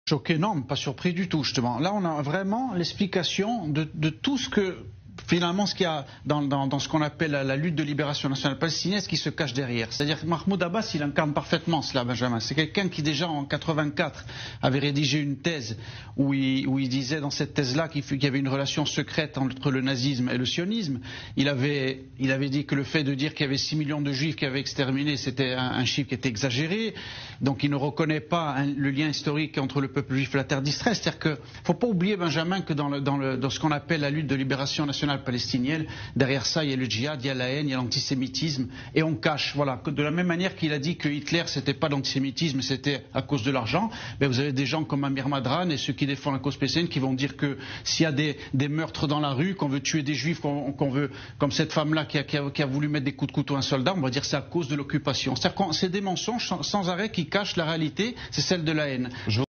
Choqué, non, pas surpris du tout, justement. Là, on a vraiment l'explication de tout ce que, finalement, ce qu'il y a dans ce qu'on appelle la lutte de libération nationale palestinienne, ce qui se cache derrière. C'est-à-dire que Mahmoud Abbas, il incarne parfaitement cela, Benjamin. C'est quelqu'un qui, déjà en 84, avait rédigé une thèse où il disait dans cette thèse-là qu'il y avait une relation secrète entre le nazisme et le sionisme. Il avait dit que le fait de dire qu'il y avait 6 millions de juifs qui avaient exterminé, c'était un chiffre qui était exagéré. Donc il ne reconnaît pas le lien historique entre le peuple juif et la terre d'Israël. C'est-à-dire qu'il ne faut pas oublier, Benjamin, que dans ce qu'on appelle la lutte de libération nationale palestinienne, derrière ça, il y a le djihad, il y a la haine, il y a l'antisémitisme, et on cache. Voilà, que de la même manière qu'il a dit que Hitler, c'était pas l'antisémitisme, c'était à cause de l'argent, ben vous avez des gens comme Amir Madran et ceux qui défendent la cause palestinienne qui vont dire que s'il y a des meurtres dans la rue, qu'on veut tuer des juifs, qu'on veut, comme cette femme-là qui a voulu mettre des coups de couteau à un soldat, on va dire que c'est à cause de l'occupation. C'est-à-dire que c'est des mensonges sans arrêt qui cachent la réalité, c'est celle de la haine.